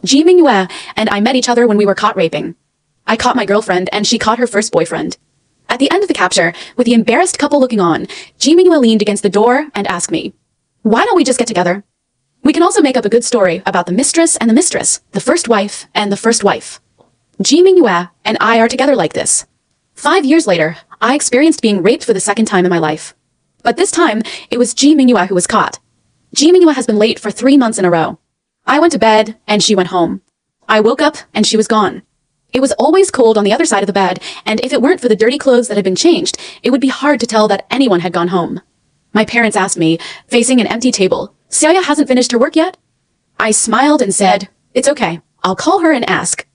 Ji Mingyue and I met each other when we were caught raping. I caught my girlfriend and she caught her first boyfriend. At the end of the capture, with the embarrassed couple looking on, Ji Mingyue leaned against the door and asked me, "Why don't we just get together? We can also make up a good story about the mistress and the mistress, the first wife and the first wife." Ji Mingyue and I are together like this. 5 years later, I experienced being raped for the second time in my life. But this time, it was Ji Mingyue who was caught. Ji Mingyue has been late for 3 months in a row. I went to bed and she went home. I woke up and she was gone. It was always cold on the other side of the bed, and if it weren't for the dirty clothes that had been changed, it would be hard to tell that anyone had gone home. My parents asked me, facing an empty table, "Xiaoya hasn't finished her work yet?" I smiled and said, "It's okay. I'll call her and ask."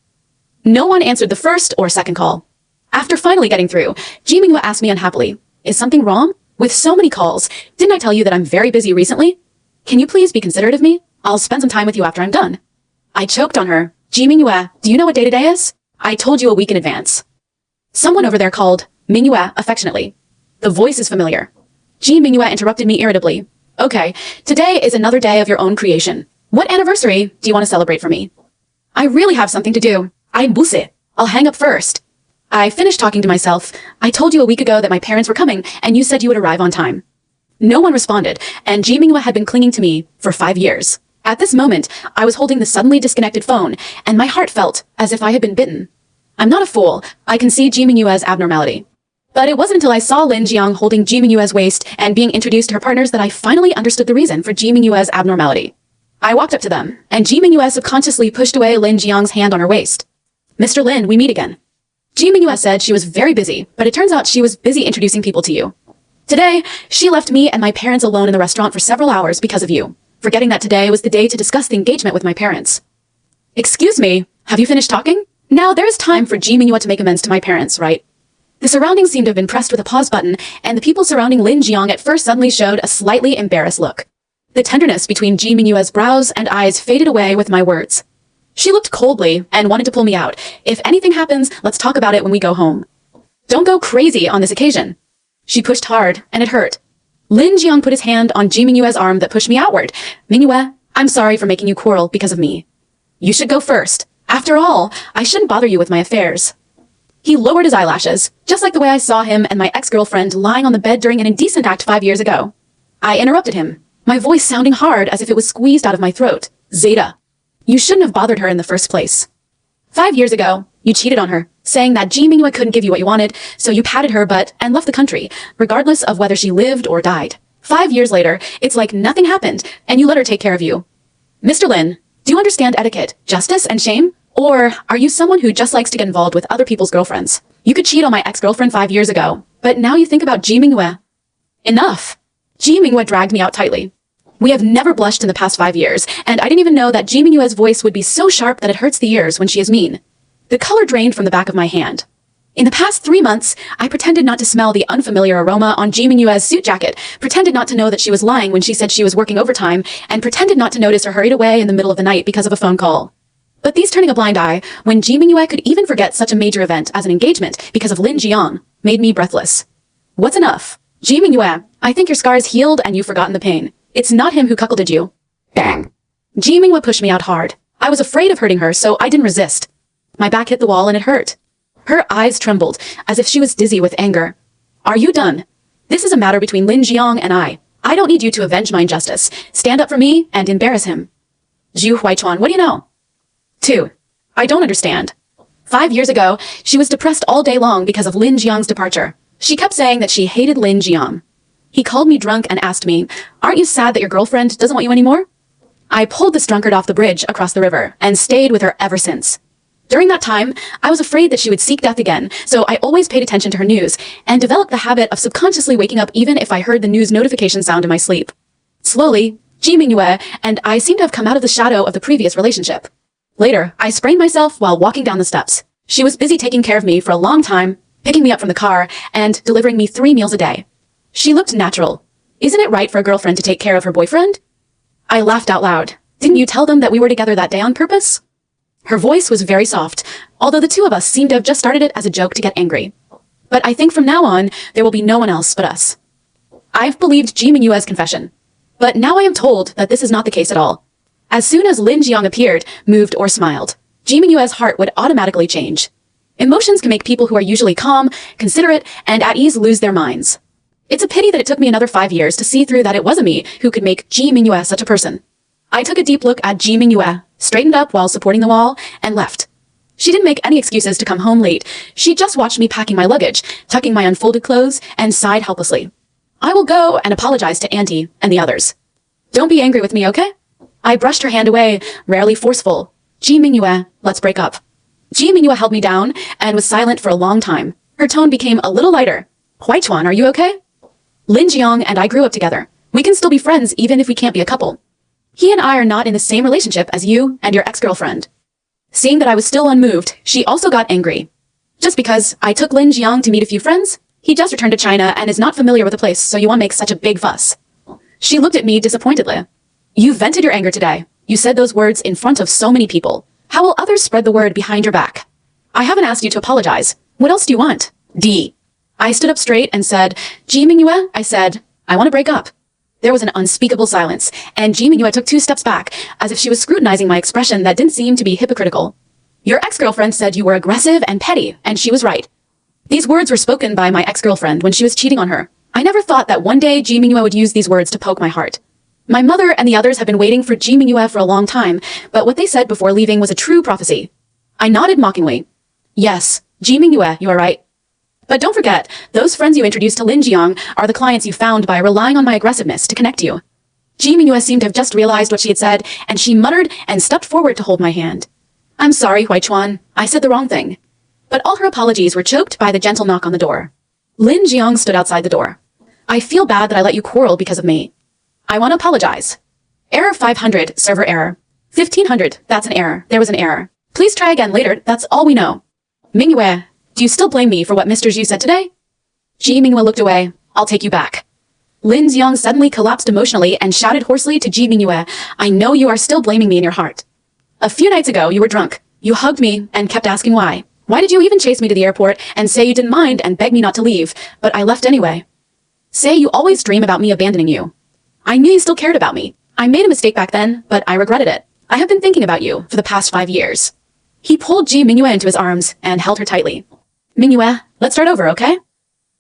No one answered the first or second call. After finally getting through, Ji Mingyue asked me unhappily, "Is something wrong? With so many calls, didn't I tell you that I'm very busy recently? Can you please be considerate of me? I'll spend some time with you after I'm done." I choked on her. "Ji Mingyue, do you know what day today is? I told you a week in advance." Someone over there called Mingyue affectionately. The voice is familiar. Ji Mingyue interrupted me irritably. "Okay, today is another day of your own creation. What anniversary do you want to celebrate for me?" "I really have something to do. I'm busy. I'll hang up first." I finished talking to myself. "I told you a week ago that my parents were coming, and you said you would arrive on time." No one responded, and Ji Mingyue had been clinging to me for 5 years. At this moment, I was holding the suddenly disconnected phone, and my heart felt as if I had been bitten. I'm not a fool. I can see Ji Mingyue's abnormality. But it wasn't until I saw Lin Jiang holding Ji Mingyue's waist and being introduced to her partners that I finally understood the reason for Ji Mingyue's abnormality. I walked up to them, and Ji Mingyue subconsciously pushed away Lin Jiang's hand on her waist. "Mr. Lin, we meet again." Ji Mingyue said she was very busy, but it turns out she was busy introducing people to you. "Today, she left me and my parents alone in the restaurant for several hours because of you, forgetting that today was the day to discuss the engagement with my parents." "Excuse me, have you finished talking? Now there is time for Ji Mingyue to make amends to my parents, right?" The surroundings seemed to have been pressed with a pause button, and the people surrounding Lin Jiang at first suddenly showed a slightly embarrassed look. The tenderness between Ji Mingyue's brows and eyes faded away with my words. She looked coldly and wanted to pull me out. "If anything happens, let's talk about it when we go home. Don't go crazy on this occasion." She pushed hard, and it hurt. Lin Jiang put his hand on Ji Mingyue's arm that pushed me outward. "Mingyue, I'm sorry for making you quarrel because of me. You should go first. After all, I shouldn't bother you with my affairs." He lowered his eyelashes, just like the way I saw him and my ex-girlfriend lying on the bed during an indecent act 5 years ago. I interrupted him, my voice sounding hard as if it was squeezed out of my throat. "Zeta, you shouldn't have bothered her in the first place. 5 years ago, you cheated on her, saying that Ji Mingyue couldn't give you what you wanted, so you patted her butt and left the country, regardless of whether she lived or died. 5 years later, it's like nothing happened, and you let her take care of you. Mr. Lin, do you understand etiquette, justice, and shame? Or are you someone who just likes to get involved with other people's girlfriends? You could cheat on my ex-girlfriend 5 years ago, but now you think about Ji Mingyue." "Enough." Ji Mingyue dragged me out tightly. "We have never blushed in the past 5 years, and I didn't even know that Ji Mingyue's voice would be so sharp that it hurts the ears when she is mean." The color drained from the back of my hand. In the past 3 months, I pretended not to smell the unfamiliar aroma on Ji Mingyue's suit jacket, pretended not to know that she was lying when she said she was working overtime, and pretended not to notice her hurried away in the middle of the night because of a phone call. But these turning a blind eye, when Ji Mingyue could even forget such a major event as an engagement because of Lin Jiang, made me breathless. "What's enough? Ji Mingyue, I think your scar is healed and you've forgotten the pain. It's not him who cuckolded you." Bang! Ji Mingyue pushed me out hard. I was afraid of hurting her, so I didn't resist. My back hit the wall and it hurt. Her eyes trembled, as if she was dizzy with anger. "Are you done? This is a matter between Lin Jiang and I. I don't need you to avenge my injustice. Stand up for me and embarrass him." "Zhu Huaichuan, what do you know?" 2. I don't understand. 5 years ago, she was depressed all day long because of Lin Jiang's departure. She kept saying that she hated Lin Jiang. He called me drunk and asked me, "Aren't you sad that your girlfriend doesn't want you anymore?" I pulled this drunkard off the bridge across the river and stayed with her ever since. During that time, I was afraid that she would seek death again, so I always paid attention to her news and developed the habit of subconsciously waking up even if I heard the news notification sound in my sleep. Slowly, Ji Mingyue and I seemed to have come out of the shadow of the previous relationship. Later, I sprained myself while walking down the steps. She was busy taking care of me for a long time, picking me up from the car, and delivering me 3 meals a day. She looked natural. Isn't it right for a girlfriend to take care of her boyfriend? I laughed out loud. Didn't you tell them that we were together that day on purpose? Her voice was very soft, although the two of us seemed to have just started it as a joke to get angry. But I think from now on, there will be no one else but us. I've believed Ji Mingyue's confession, but now I am told that this is not the case at all. As soon as Lin Jiang appeared, moved, or smiled, Ji Mingyue's heart would automatically change. Emotions can make people who are usually calm, considerate, and at ease lose their minds. It's a pity that it took me another 5 years to see through that it wasn't me who could make Ji Mingyue such a person. I took a deep look at Ji Mingyue, straightened up while supporting the wall, and left. She didn't make any excuses to come home late. She just watched me packing my luggage, tucking my unfolded clothes, and sighed helplessly. I will go and apologize to Auntie and the others. Don't be angry with me, okay? I brushed her hand away, rarely forceful. Ji Mingyue, let's break up. Ji Mingyue held me down and was silent for a long time. Her tone became a little lighter. Huaichuan, are you okay? Lin Jiang and I grew up together. We can still be friends even if we can't be a couple. He and I are not in the same relationship as you and your ex-girlfriend. Seeing that I was still unmoved, she also got angry. Just because I took Lin Jiang to meet a few friends, he just returned to China and is not familiar with the place, so you want to make such a big fuss. She looked at me disappointedly. You vented your anger today. You said those words in front of so many people. How will others spread the word behind your back? I haven't asked you to apologize. What else do you want? D. I stood up straight and said, Ji Mingyue, I said, I want to break up. There was an unspeakable silence, and Ji Mingyue took 2 steps back, as if she was scrutinizing my expression that didn't seem to be hypocritical. Your ex-girlfriend said you were aggressive and petty, and she was right. These words were spoken by my ex-girlfriend when she was cheating on her. I never thought that one day Ji Mingyue would use these words to poke my heart. My mother and the others have been waiting for Ji Mingyue for a long time, but what they said before leaving was a true prophecy. I nodded mockingly. Yes, Ji Mingyue, you are right. But don't forget, those friends you introduced to Lin Jiang are the clients you found by relying on my aggressiveness to connect you. Ji Mingyue seemed to have just realized what she had said, and she muttered and stepped forward to hold my hand. I'm sorry, Huaichuan. I said the wrong thing. But all her apologies were choked by the gentle knock on the door. Lin Jiang stood outside the door. I feel bad that I let you quarrel because of me. I want to apologize. Error 500, server error. 1500, that's an error. There was an error. Please try again later, that's all we know. Mingyue, do you still blame me for what Mr. Zhu said today? Ji Mingyue looked away. I'll take you back. Lin Jiang suddenly collapsed emotionally and shouted hoarsely to Ji Mingyue, I know you are still blaming me in your heart. A few nights ago, you were drunk. You hugged me and kept asking why. Why did you even chase me to the airport and say you didn't mind and beg me not to leave, but I left anyway? Say you always dream about me abandoning you. I knew you still cared about me. I made a mistake back then, but I regretted it. I have been thinking about you for the past 5 years. He pulled Ji Mingyue into his arms and held her tightly. Mingyue, let's start over, okay?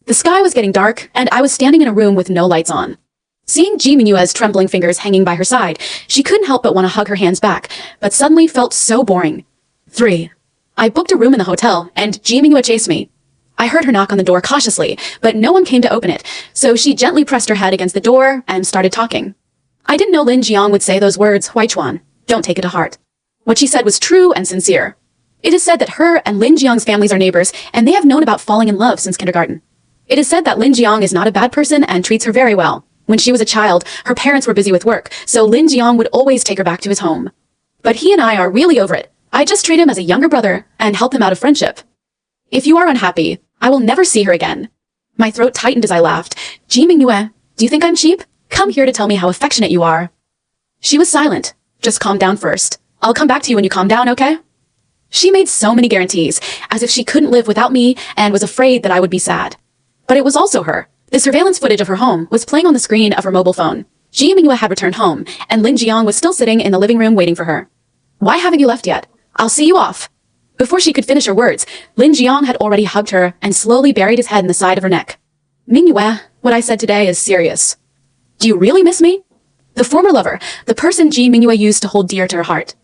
The sky was getting dark, and I was standing in a room with no lights on. Seeing Ji Mingyue's trembling fingers hanging by her side, she couldn't help but want to hug her hands back, but suddenly felt so boring. 3. I booked a room in the hotel, and Ji Mingyue chased me. I heard her knock on the door cautiously, but no one came to open it, so she gently pressed her head against the door and started talking. I didn't know Lin Jiang would say those words, Huaichuan. Don't take it to heart. What she said was true and sincere. It is said that her and Lin Jiang's families are neighbors, and they have known about falling in love since kindergarten. It is said that Lin Jiang is not a bad person and treats her very well. When she was a child, her parents were busy with work, so Lin Jiang would always take her back to his home. But he and I are really over it. I just treat him as a younger brother and help him out of friendship. If you are unhappy, I will never see her again. My throat tightened as I laughed. Ji Mingyue, do you think I'm cheap? Come here to tell me how affectionate you are. She was silent. Just calm down first. I'll come back to you when you calm down, okay? She made so many guarantees, as if she couldn't live without me and was afraid that I would be sad. But it was also her. The surveillance footage of her home was playing on the screen of her mobile phone. Ji Mingyue had returned home, and Lin Jiang was still sitting in the living room waiting for her. Why haven't you left yet? I'll see you off. Before she could finish her words, Lin Jiang had already hugged her and slowly buried his head in the side of her neck. Mingyue, what I said today is serious. Do you really miss me? The former lover, the person Ji Mingyue used to hold dear to her heart.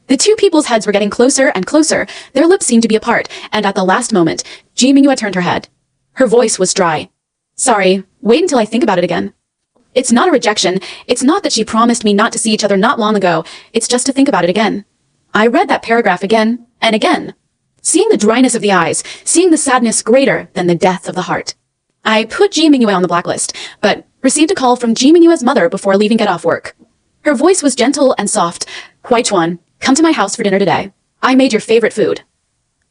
The two people's heads were getting closer and closer. Their lips seemed to be apart, and at the last moment, Ji Mingyue turned her head. Her voice was dry. Sorry, wait until I think about it again. It's not a rejection. It's not that she promised me not to see each other not long ago. It's just to think about it again. I read that paragraph again and again, seeing the dryness of the eyes, seeing the sadness greater than the death of the heart. I put Ji Mingyue on the blacklist, but received a call from Ji Mingyue's mother before leaving get off work. Her voice was gentle and soft. Huaichuan, come to my house for dinner today. I made your favorite food.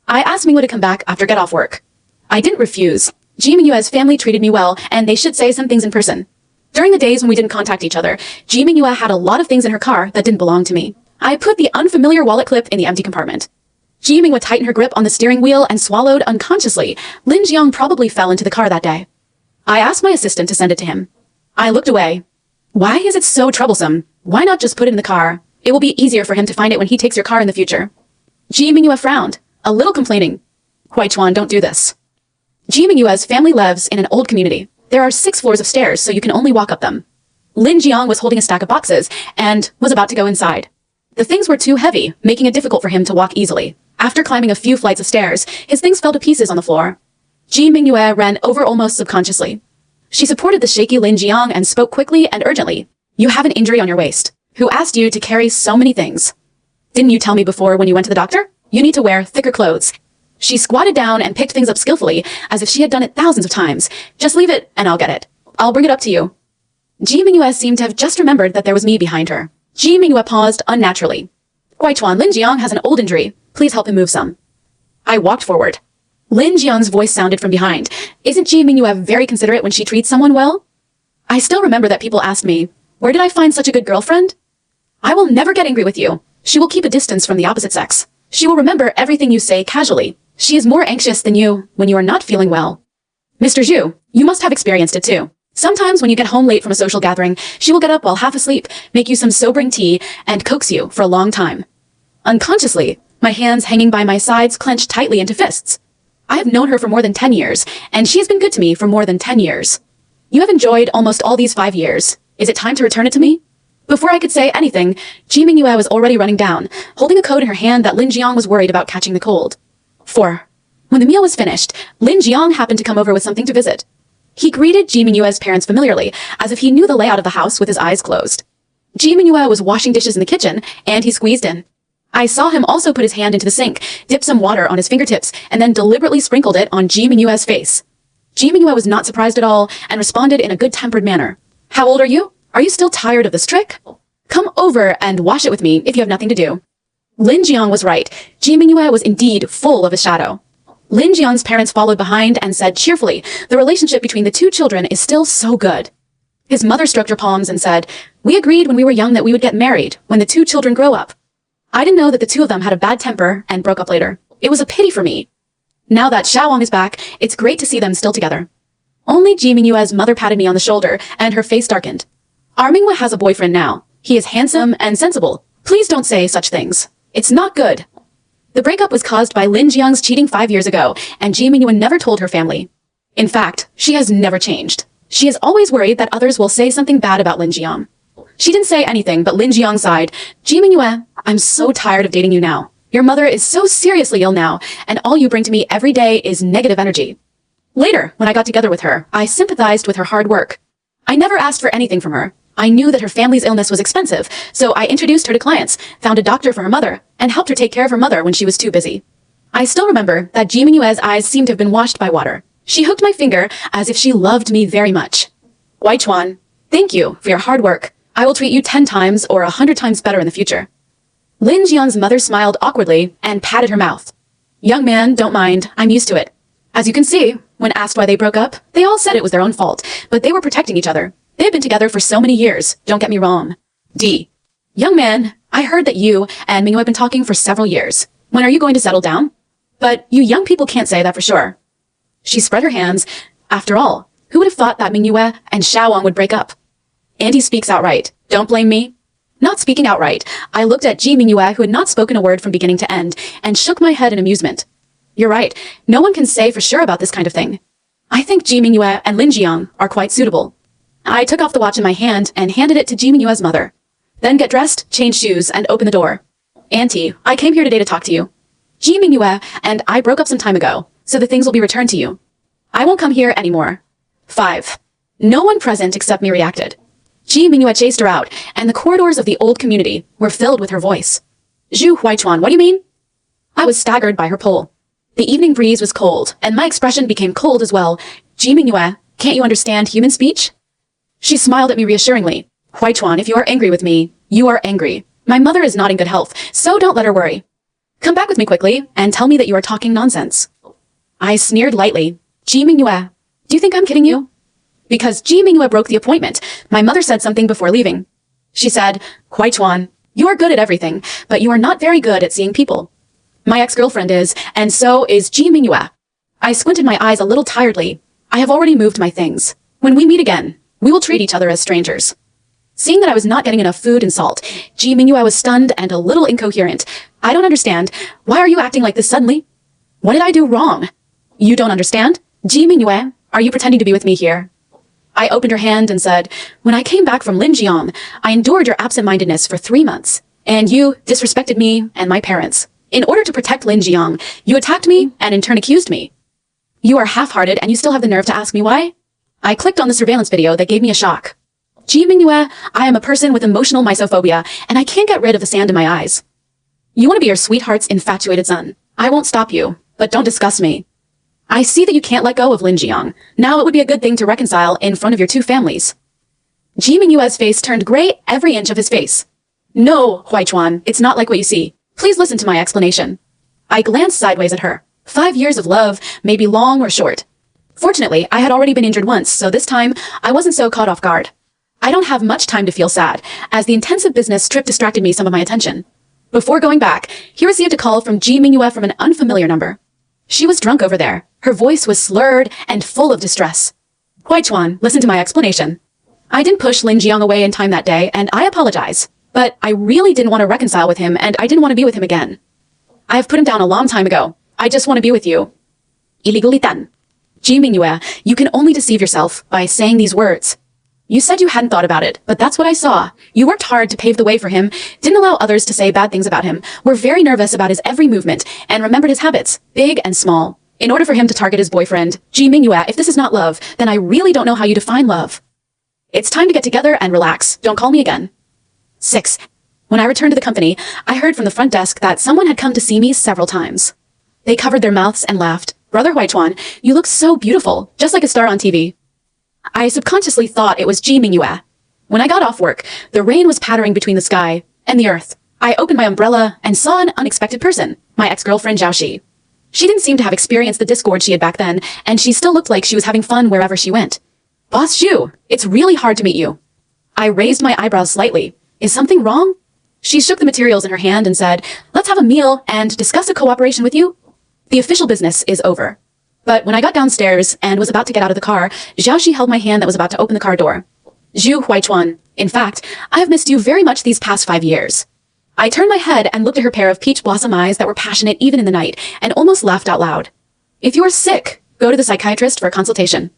I asked Mingyue to come back after get off work. I didn't refuse. Ji Mingyue's family treated me well, and they should say some things in person. During the days when we didn't contact each other, Ji Mingyue had a lot of things in her car that didn't belong to me. I put the unfamiliar wallet clip in the empty compartment. Ji Mingyue tightened her grip on the steering wheel and swallowed unconsciously. Lin Jiang probably fell into the car that day. I asked my assistant to send it to him. I looked away. Why is it so troublesome? Why not just put it in the car? It will be easier for him to find it when he takes your car in the future. Ji Mingyue frowned, a little complaining. Huaichuan, don't do this. Ji Mingyue's family lives in an old community. There are 6 floors of stairs, so you can only walk up them. Lin Jiang was holding a stack of boxes and was about to go inside. The things were too heavy, making it difficult for him to walk easily. After climbing a few flights of stairs, his things fell to pieces on the floor. Ji Mingyue ran over almost subconsciously. She supported the shaky Lin Jiang and spoke quickly and urgently. You have an injury on your waist. Who asked you to carry so many things? Didn't you tell me before when you went to the doctor? You need to wear thicker clothes. She squatted down and picked things up skillfully, as if she had done it thousands of times. Just leave it, and I'll get it. I'll bring it up to you. Ji Mingyue seemed to have just remembered that there was me behind her. Ji Mingyue paused unnaturally. Huaichuan, Lin Jiang has an old injury. Please help him move some. I walked forward. Lin Jiang's voice sounded from behind. Isn't Ji Mingyue very considerate when she treats someone well? I still remember that people asked me, where did I find such a good girlfriend? I will never get angry with you. She will keep a distance from the opposite sex. She will remember everything you say casually. She is more anxious than you when you are not feeling well. Mr. Zhu, you must have experienced it too. Sometimes when you get home late from a social gathering, she will get up while half asleep, make you some sobering tea, and coax you for a long time. Unconsciously, my hands hanging by my sides clenched tightly into fists. I have known her for more than 10 years, and she has been good to me for more than 10 years. You have enjoyed almost all these 5 years. Is it time to return it to me? Before I could say anything, Ji Mingyue was already running down, holding a coat in her hand that Lin Jiang was worried about catching the cold. 4. When the meal was finished, Lin Jiang happened to come over with something to visit. He greeted Ji Mingyue's parents familiarly, as if he knew the layout of the house with his eyes closed. Ji Mingyue was washing dishes in the kitchen, and he squeezed in. I saw him also put his hand into the sink, dip some water on his fingertips, and then deliberately sprinkled it on Ji Mingyue's face. Ji Mingyue was not surprised at all, and responded in a good-tempered manner. How old are you? Are you still tired of this trick? Come over and wash it with me if you have nothing to do. Lin Jiang was right. Ji Mingyue was indeed full of a shadow. Lin Jiang's parents followed behind and said cheerfully, the relationship between the 2 children is still so good. His mother stroked her palms and said, we agreed when we were young that we would get married when the 2 children grow up. I didn't know that the 2 of them had a bad temper and broke up later. It was a pity for me. Now that Xiaowang is back, it's great to see them still together. Only Ji Mingyue's mother patted me on the shoulder, and her face darkened. Our Mingyue has a boyfriend now. He is handsome and sensible. Please don't say such things. It's not good. The breakup was caused by Lin Jiang's cheating 5 years ago, and Ji Mingyue never told her family. In fact, she has never changed. She is always worried that others will say something bad about Lin Jiang. She didn't say anything, but Lin Jiang sighed. Ji Mingyue, I'm so tired of dating you now. Your mother is so seriously ill now, and all you bring to me every day is negative energy. Later, when I got together with her, I sympathized with her hard work. I never asked for anything from her. I knew that her family's illness was expensive, so I introduced her to clients, found a doctor for her mother, and helped her take care of her mother when she was too busy. I still remember that Ji Mingyue's eyes seemed to have been washed by water. She hooked my finger as if she loved me very much. Huaichuan, thank you for your hard work. I will treat you 10 times or 100 times better in the future. Lin Jiang's mother smiled awkwardly and patted her mouth. Young man, don't mind. I'm used to it. As you can see, when asked why they broke up, they all said it was their own fault, but they were protecting each other. They had been together for so many years, don't get me wrong. D. Young man, I heard that you and Mingyue have been talking for several years. When are you going to settle down? But you young people can't say that for sure. She spread her hands. After all, who would have thought that Mingyue and Xiaowang would break up? Andy speaks outright. Don't blame me. Not speaking outright, I looked at Ji Mingyue, who had not spoken a word from beginning to end, and shook my head in amusement. You're right. No one can say for sure about this kind of thing. I think Ji Mingyue and Lin Jiang are quite suitable. I took off the watch in my hand and handed it to Ji Mingyue's mother. Then get dressed, change shoes, and open the door. Auntie, I came here today to talk to you. Ji Mingyue and I broke up some time ago, so the things will be returned to you. I won't come here anymore. 5. No one present except me reacted. Ji Mingyue chased her out, and the corridors of the old community were filled with her voice. Zhu Huaichuan, what do you mean? I was staggered by her pull. The evening breeze was cold, and my expression became cold as well. Ji Mingyue, can't you understand human speech? She smiled at me reassuringly. Huaichuan, if you are angry with me, you are angry. My mother is not in good health, so don't let her worry. Come back with me quickly, and tell me that you are talking nonsense. I sneered lightly. Ji Mingyue, do you think I'm kidding you? Because Ji Mingyue broke the appointment, my mother said something before leaving. She said, Huaichuan, you are good at everything, but you are not very good at seeing people. My ex-girlfriend is, and so is Ji Mingyue. I squinted my eyes a little tiredly. I have already moved my things. When we meet again, we will treat each other as strangers. Seeing that I was not getting enough food and salt, Ji Mingyue was stunned and a little incoherent. I don't understand. Why are you acting like this suddenly? What did I do wrong? You don't understand? Ji Mingyue, are you pretending to be with me here? I opened her hand and said, when I came back from Linjiang, I endured your absent-mindedness for 3 months, and you disrespected me and my parents. In order to protect Linjiang, you attacked me and in turn accused me. You are half-hearted and you still have the nerve to ask me why? I clicked on the surveillance video that gave me a shock. Ji Mingyue, I am a person with emotional misophobia, and I can't get rid of the sand in my eyes. You want to be your sweetheart's infatuated son. I won't stop you, but don't discuss me. I see that you can't let go of Linjiang. Now it would be a good thing to reconcile in front of your two families. Ji Mingyue's face turned gray every inch of his face. No, Huaichuan, it's not like what you see. Please listen to my explanation. I glanced sideways at her. 5 years of love may be long or short. Fortunately, I had already been injured once, so this time I wasn't so caught off guard. I don't have much time to feel sad, as the intensive business trip distracted me some of my attention. Before going back, he received a call from Ji Mingyue from an unfamiliar number. She was drunk over there. Her voice was slurred and full of distress. Huaichuan, listen to my explanation. I didn't push Linjiang away in time that day, and I apologize. But I really didn't want to reconcile with him, and I didn't want to be with him again. I have put him down a long time ago. I just want to be with you. Illegally done. Ji Mingyue, you can only deceive yourself by saying these words. You said you hadn't thought about it, but that's what I saw. You worked hard to pave the way for him, didn't allow others to say bad things about him, were very nervous about his every movement, and remembered his habits, big and small. In order for him to target his boyfriend, Ji Mingyue, if this is not love, then I really don't know how you define love. It's time to get together and relax. Don't call me again. 6. When I returned to the company, I heard from the front desk that someone had come to see me several times. They covered their mouths and laughed. Brother Huaichuan, you look so beautiful, just like a star on TV. I subconsciously thought it was Ji Mingyue. When I got off work, the rain was pattering between the sky and the earth. I opened my umbrella and saw an unexpected person, my ex-girlfriend Zhao Xi. She didn't seem to have experienced the discord she had back then, and she still looked like she was having fun wherever she went. Boss Zhu, it's really hard to meet you. I raised my eyebrows slightly. Is something wrong? She shook the materials in her hand and said, let's have a meal and discuss a cooperation with you. The official business is over. But when I got downstairs and was about to get out of the car, Zhao Xi held my hand that was about to open the car door. Zhu Huaichuan, in fact, I have missed you very much these past 5 years. I turned my head and looked at her pair of peach blossom eyes that were passionate even in the night, and almost laughed out loud. If you are sick, go to the psychiatrist for a consultation.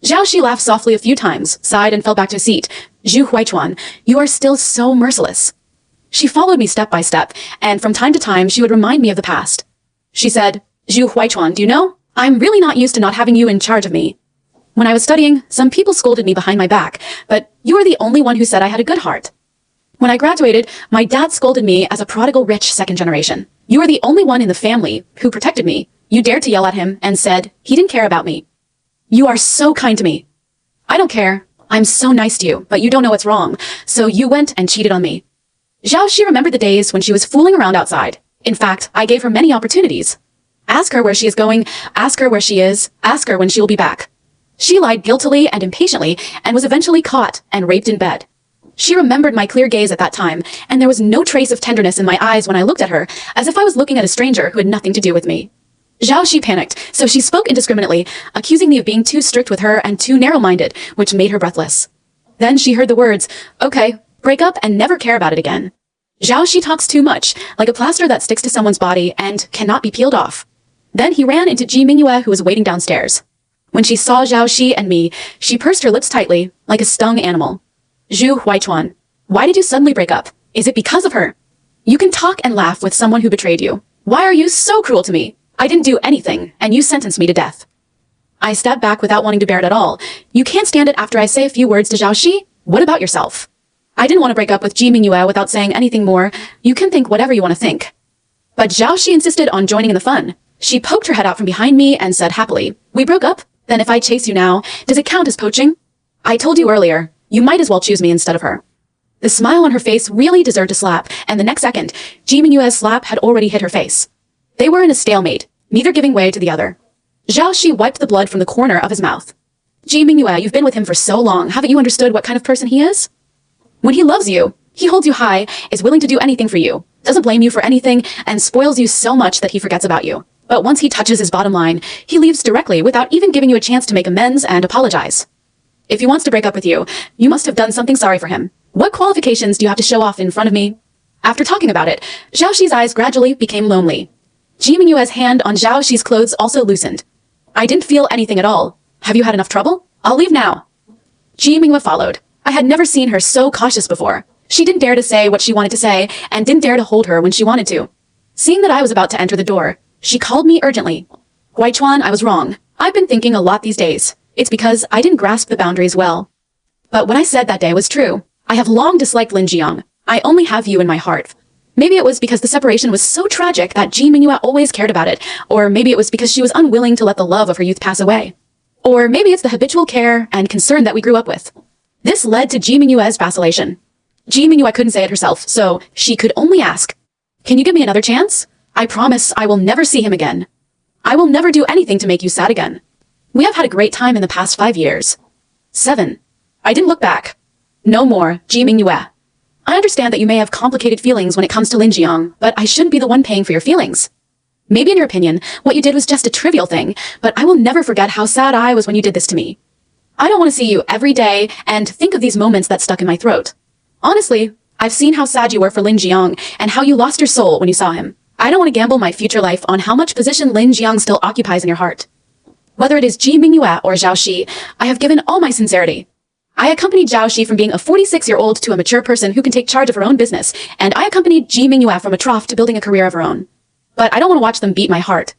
Zhao Xi laughed softly a few times, sighed and fell back to a seat. Zhu Huaichuan, you are still so merciless. She followed me step by step, and from time to time she would remind me of the past. She said, Zhu Huaichuan, do you know? I'm really not used to not having you in charge of me. When I was studying, some people scolded me behind my back, but you are the only one who said I had a good heart. When I graduated, my dad scolded me as a prodigal rich second generation. You are the only one in the family who protected me. You dared to yell at him and said he didn't care about me. You are so kind to me. I don't care. I'm so nice to you, but you don't know what's wrong, so you went and cheated on me. Zhao Xi remembered the days when she was fooling around outside. In fact, I gave her many opportunities. Ask her where she is going, ask her where she is, ask her when she will be back. She lied guiltily and impatiently and was eventually caught and raped in bed. She remembered my clear gaze at that time, and there was no trace of tenderness in my eyes when I looked at her, as if I was looking at a stranger who had nothing to do with me. Zhao Xi panicked, so she spoke indiscriminately, accusing me of being too strict with her and too narrow-minded, which made her breathless. Then she heard the words, okay, break up and never care about it again. Zhao Xi talks too much, like a plaster that sticks to someone's body and cannot be peeled off. Then he ran into Ji Mingyue, who was waiting downstairs. When she saw Zhao Xi and me, she pursed her lips tightly, like a stung animal. Zhu Huaichuan, why did you suddenly break up? Is it because of her? You can talk and laugh with someone who betrayed you. Why are you so cruel to me? I didn't do anything, and you sentenced me to death. I stepped back without wanting to bear it at all. You can't stand it after I say a few words to Zhao Xi? What about yourself? I didn't want to break up with Ji Mingyue without saying anything more. You can think whatever you want to think. But Zhao Xi insisted on joining in the fun. She poked her head out from behind me and said happily, we broke up? Then if I chase you now, does it count as poaching? I told you earlier, you might as well choose me instead of her. The smile on her face really deserved a slap, and the next second, Ji Mingyue's slap had already hit her face. They were in a stalemate, neither giving way to the other. Zhao Xi wiped the blood from the corner of his mouth. Ji Mingyue, you've been with him for so long, haven't you understood what kind of person he is? When he loves you, he holds you high, is willing to do anything for you, doesn't blame you for anything, and spoils you so much that he forgets about you. But once he touches his bottom line, he leaves directly without even giving you a chance to make amends and apologize. If he wants to break up with you, you must have done something sorry for him. What qualifications do you have to show off in front of me? After talking about it, Zhao Shi's eyes gradually became lonely. Ji Mingyue's hand on Zhao Shi's clothes also loosened. I didn't feel anything at all. Have you had enough trouble? I'll leave now. Ji Mingyue followed. I had never seen her so cautious before. She didn't dare to say what she wanted to say, and didn't dare to hold her when she wanted to. Seeing that I was about to enter the door, she called me urgently. Huaichuan, I was wrong. I've been thinking a lot these days. It's because I didn't grasp the boundaries well. But what I said that day was true. I have long disliked Lin Jiang. I only have you in my heart. Maybe it was because the separation was so tragic that Ji Mingyue always cared about it, or maybe it was because she was unwilling to let the love of her youth pass away. Or maybe it's the habitual care and concern that we grew up with. This led to Ji Mingyue's vacillation. Ji Mingyue couldn't say it herself, so she could only ask, "Can you give me another chance? I promise I will never see him again. I will never do anything to make you sad again. We have had a great time in the past 5 years." 7. I didn't look back. No more, Ji Mingyue. I understand that you may have complicated feelings when it comes to Lin Jiang, but I shouldn't be the one paying for your feelings. Maybe in your opinion, what you did was just a trivial thing, but I will never forget how sad I was when you did this to me. I don't want to see you every day and think of these moments that stuck in my throat. Honestly, I've seen how sad you were for Lin Jiang and how you lost your soul when you saw him. I don't want to gamble my future life on how much position Lin Jiang still occupies in your heart. Whether it is Ji Mingyue or Zhao Shi, I have given all my sincerity. I accompanied Zhao Shi from being a 46-year-old to a mature person who can take charge of her own business, and I accompanied Ji Mingyue from a trough to building a career of her own. But I don't want to watch them beat my heart.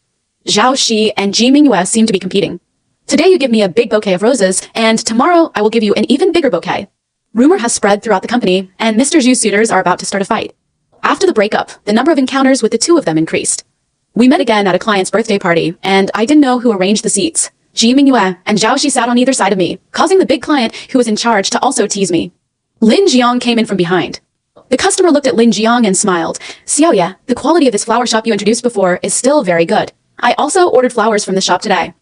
Zhao Shi and Ji Mingyue seem to be competing. Today you give me a big bouquet of roses, and tomorrow I will give you an even bigger bouquet. Rumor has spread throughout the company, and Mr. Zhu's suitors are about to start a fight. After the breakup, the number of encounters with the two of them increased. We met again at a client's birthday party, and I didn't know who arranged the seats. Ji Mingyue and Zhao Shi sat on either side of me, causing the big client who was in charge to also tease me. Lin Jiang came in from behind. The customer looked at Lin Jiang and smiled. "Xiaoye, the quality of this flower shop you introduced before is still very good. I also ordered flowers from the shop today."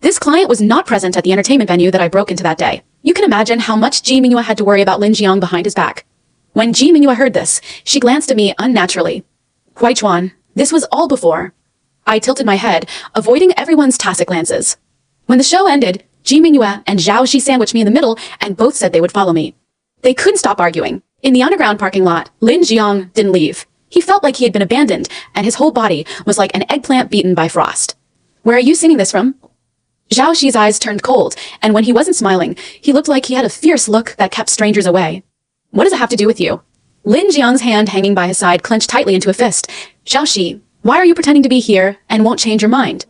This client was not present at the entertainment venue that I broke into that day. You can imagine how much Ji Mingyue had to worry about Lin Jiang behind his back. When Ji Mingyue heard this, she glanced at me unnaturally. "Huaichuan, this was all before." I tilted my head, avoiding everyone's tacit glances. When the show ended, Ji Mingyue and Zhao Shi sandwiched me in the middle and both said they would follow me. They couldn't stop arguing. In the underground parking lot, Lin Jiang didn't leave. He felt like he had been abandoned, and his whole body was like an eggplant beaten by frost. "Where are you singing this from?" Zhao Shi's eyes turned cold, and when he wasn't smiling, he looked like he had a fierce look that kept strangers away. "What does it have to do with you?" Lin Jiang's hand hanging by his side clenched tightly into a fist. "Zhao Shi, why are you pretending to be here and won't change your mind?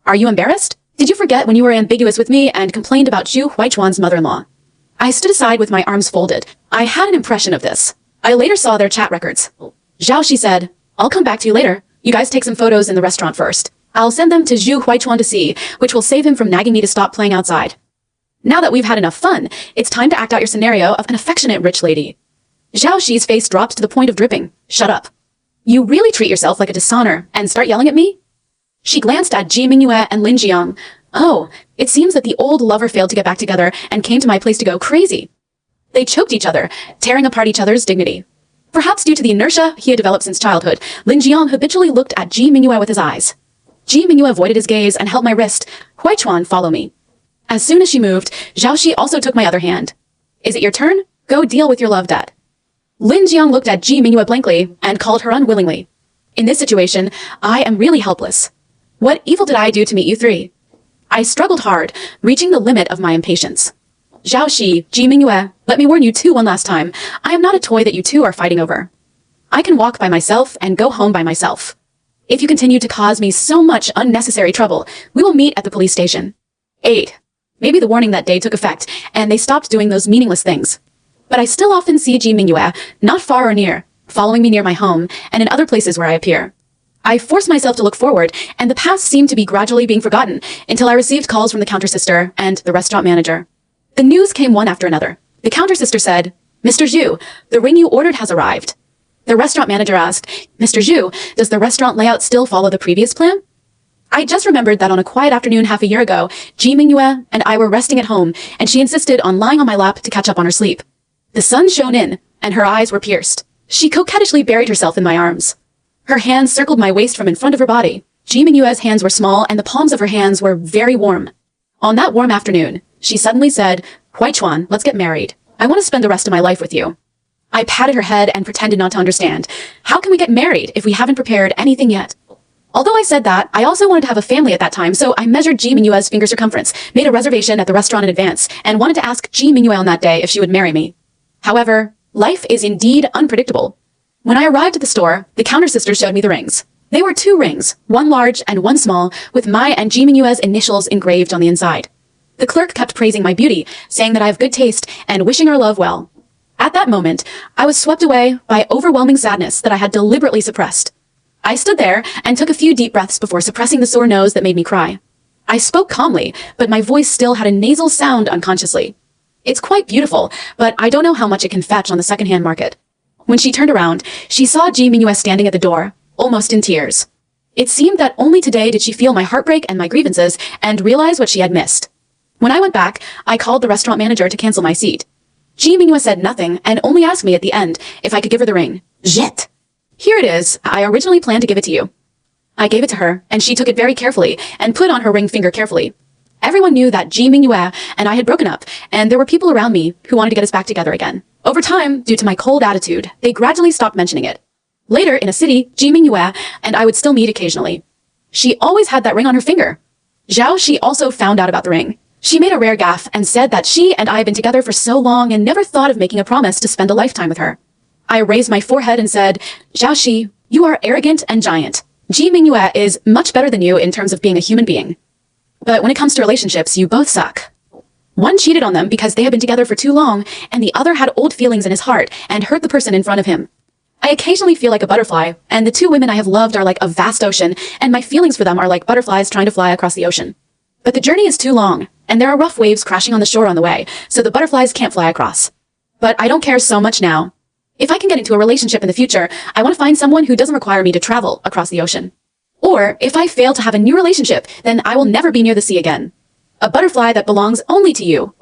Are you embarrassed? Did you forget when you were ambiguous with me and complained about Zhu Huaichuan's mother-in-law?" I stood aside with my arms folded. I had an impression of this. I later saw their chat records. Zhao Shi said, "I'll come back to you later. You guys take some photos in the restaurant first. I'll send them to Zhu Huaichuan to see, which will save him from nagging me to stop playing outside. Now that we've had enough fun, it's time to act out your scenario of an affectionate rich lady." Zhao Shi's face dropped to the point of dripping. "Shut up. You really treat yourself like a dishonor and start yelling at me?" She glanced at Ji Mingyue and Lin Jiang. "Oh, it seems that the old lover failed to get back together and came to my place to go crazy." They choked each other, tearing apart each other's dignity. Perhaps due to the inertia he had developed since childhood, Lin Jiang habitually looked at Ji Mingyue with his eyes. Ji Mingyue avoided his gaze and held my wrist. "Huaichuan, follow me." As soon as she moved, Zhao Shi also took my other hand. "Is it your turn? Go deal with your love debt." Lin Jiang looked at Ji Mingyue blankly and called her unwillingly. In this situation, I am really helpless. What evil did I do to meet you three? I struggled hard, reaching the limit of my impatience. "Zhao Shi, Ji Mingyue, let me warn you two one last time. I am not a toy that you two are fighting over. I can walk by myself and go home by myself. If you continue to cause me so much unnecessary trouble, we will meet at the police station." 8. Maybe the warning that day took effect, and they stopped doing those meaningless things. But I still often see Ji Mingyue, not far or near, following me near my home and in other places where I appear. I forced myself to look forward, and the past seemed to be gradually being forgotten until I received calls from the counter sister and the restaurant manager. The news came one after another. The counter sister said, "Mr. Zhu, the ring you ordered has arrived." The restaurant manager asked, "Mr. Zhu, does the restaurant layout still follow the previous plan?" I just remembered that on a quiet afternoon half a year ago, Ji Mingyue and I were resting at home, and she insisted on lying on my lap to catch up on her sleep. The sun shone in, and her eyes were pierced. She coquettishly buried herself in my arms. Her hands circled my waist from in front of her body. Ji Mingyue's hands were small, and the palms of her hands were very warm. On that warm afternoon, she suddenly said, "Huaichuan, let's get married. I want to spend the rest of my life with you. I patted her head and pretended not to understand. How can we get married if we haven't prepared anything yet? Although I said that, I also wanted to have a family at that time, so I measured Ji Mingyue's finger circumference, made a reservation at the restaurant in advance, and wanted to ask Ji Mingyue on that day if she would marry me. However, life is indeed unpredictable. When I arrived at the store, the counter sister showed me the rings. They were 2 rings, one large and one small, with my and Ji Mingyue's initials engraved on the inside. The clerk kept praising my beauty, saying that I have good taste, and wishing our love well. At that moment, I was swept away by overwhelming sadness that I had deliberately suppressed. I stood there and took a few deep breaths before suppressing the sore nose that made me cry. I spoke calmly, but my voice still had a nasal sound unconsciously. It's quite beautiful, but I don't know how much it can fetch on the secondhand market. When she turned around, she saw Ji Mingyue standing at the door, almost in tears. It seemed that only today did she feel my heartbreak and my grievances and realize what she had missed. When I went back, I called the restaurant manager to cancel my seat. Ji Mingyue said nothing and only asked me at the end if I could give her the ring. Jet! Here it is. I originally planned to give it to you. I gave it to her, and she took it very carefully and put on her ring finger carefully. Everyone knew that Ji Mingyue and I had broken up, and there were people around me who wanted to get us back together again. Over time, due to my cold attitude, they gradually stopped mentioning it. Later, in a city, Ji Mingyue and I would still meet occasionally. She always had that ring on her finger. Zhao Shi also found out about the ring. She made a rare gaffe and said that she and I had been together for so long and never thought of making a promise to spend a lifetime with her. I raised my forehead and said, Zhao Shi, you are arrogant and giant. Ji Mingyue is much better than you in terms of being a human being. But when it comes to relationships, you both suck. One cheated on them because they had been together for too long, and the other had old feelings in his heart and hurt the person in front of him. I occasionally feel like a butterfly, and the 2 women I have loved are like a vast ocean, and my feelings for them are like butterflies trying to fly across the ocean. But the journey is too long, and there are rough waves crashing on the shore on the way, so the butterflies can't fly across. But I don't care so much now. If I can get into a relationship in the future, I want to find someone who doesn't require me to travel across the ocean. Or, if I fail to have a new relationship, then I will never be near the sea again. A butterfly that belongs only to you.